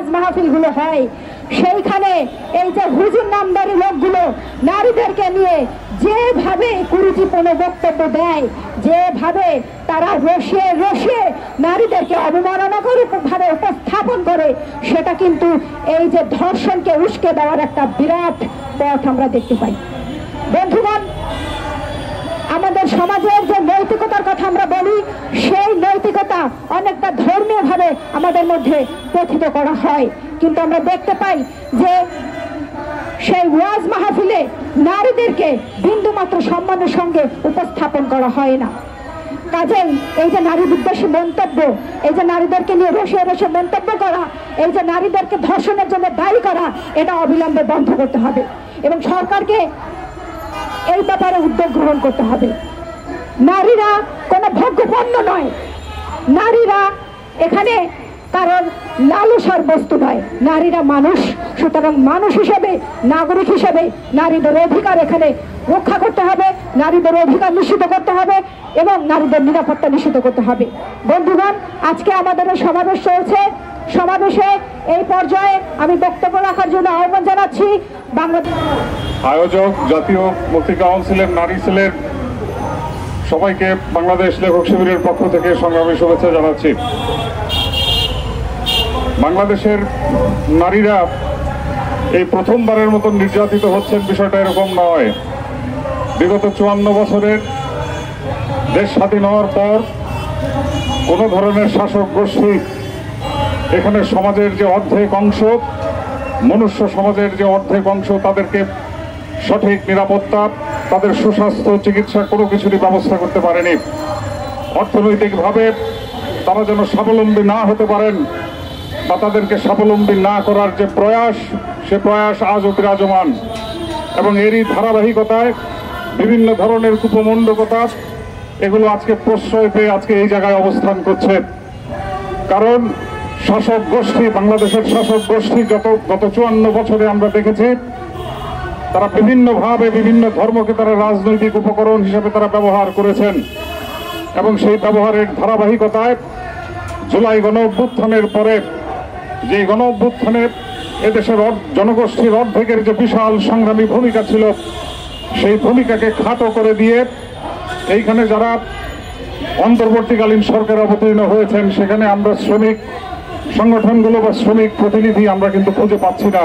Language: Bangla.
ওয়াজ মাহফিলগুলো হয় সেইখানে এই যে হুজুর নামদারি লোকগুলো নারীদেরকে নিয়ে যেভাবে কুরুচিপূর্ণ বক্তব্য দেয়, যেভাবে তারা রসে রসে নারীদেরকে অবমাননাকর ভাবে উপস্থাপন করে, সেটা কিন্তু এই যে ধর্ষণকে উস্কে দেওয়ার একটা বিরাট পথ আমরা দেখতে পাই। বন্ধুগণ, আমাদের সমাজের যে নৈতিকতার কথা আমরা বলি, সেই নৈতিকতা অনেকটা ধর্মীয় ভাবে আমাদের মধ্যে প্রথিত করা হয়, কিন্তু আমরা দেখতে পাই যে সেই ওয়াজ মাহফিলে নারীদেরকে বিন্দুমাত্র সম্মানের সঙ্গে উপস্থাপন করা হয় না। কাজেই এই যে নারী বিদ্বেষী মন্তব্য, এই যে নারীদেরকে নিয়ে রসে রসে মন্তব্য করা, এই যে নারীদেরকে ধর্ষণের জন্য দায়ী করা, এটা অবিলম্বে বন্ধ করতে হবে এবং সরকারকে এই ব্যাপারে উদ্যোগ গ্রহণ করতে হবে। নারীরা কোনো ভোগ্যপণ্য নয়, নারীরা এখানে কারণ লালসার বস্তু নয়, নারীরা মানুষ। সুতরাং মানুষ হিসেবে, নাগরিক হিসেবে নারীদের অধিকার এখানে রক্ষা করতে হবে, নারীদের অধিকার নিশ্চিত করতে হবে এবং নারীদের নিরাপত্তা নিশ্চিত করতে হবে। বন্ধুগণ, আজকে আমাদের সমাবেশ চলছে। সমাবেশে এই পর্যায়ে আমি বক্তব্য রাখার জন্য আহ্বান জানাচ্ছি বাংলাদেশ আয়োজক জাতীয় মুক্তি কাউন্সিলের নারী সেলের সবাইকে বাংলাদেশ লেখক শিবিরের পক্ষ থেকে সংগ্রামী শুভেচ্ছা জানাচ্ছি। বাংলাদেশের নারীরা এই প্রথমবারের মতন নির্যাতিত হচ্ছেন, বিষয়টা এরকম নয়। বিগত 54 বছরের দেশ স্বাধীন হওয়ার পর কোনো ধরনের শাসক গোষ্ঠী এখানে সমাজের যে অর্ধেক অংশ, মনুষ্য সমাজের যে অর্ধেক অংশ, তাদেরকে সঠিক নিরাপত্তা, তাদের সুস্বাস্থ্য, চিকিৎসা কোনো কিছুরই ব্যবস্থা করতে পারেনি। অর্থনৈতিকভাবে তারা যেন স্বাবলম্বী না হতে পারেন বা তাদেরকে স্বাবলম্বী না করার যে প্রয়াস, সে প্রয়াস আজও বিরাজমান এবং এরই ধারাবাহিকতায় বিভিন্ন ধরনের কুপমণ্ডকতা এগুলো আজকে প্রশ্রয় পেয়ে আজকে এই জায়গায় অবস্থান করছে। কারণ শাসক গোষ্ঠী, বাংলাদেশের শাসক গোষ্ঠী গত 54 বছরে আমরা দেখেছি তারা বিভিন্নভাবে বিভিন্ন ধর্মকে তারা রাজনৈতিক উপকরণ হিসেবে তারা ব্যবহার করেছেন এবং সেই ব্যবহারের ধারাবাহিকতায় জুলাই গণ-অভ্যুত্থানের পরে যে গণ-অভ্যুত্থানে এদেশের জনগোষ্ঠীর অর্ধেকের যে বিশাল সংগ্রামী ভূমিকা ছিল, সেই ভূমিকাকে খাটো করে দিয়ে এইখানে যারা অন্তর্বর্তীকালীন সরকার অবতীর্ণ হয়েছেন, সেখানে আমরা শ্রমিক সংগঠনগুলো বা শ্রমিক প্রতিনিধি আমরা কিন্তু খুঁজে পাচ্ছি না।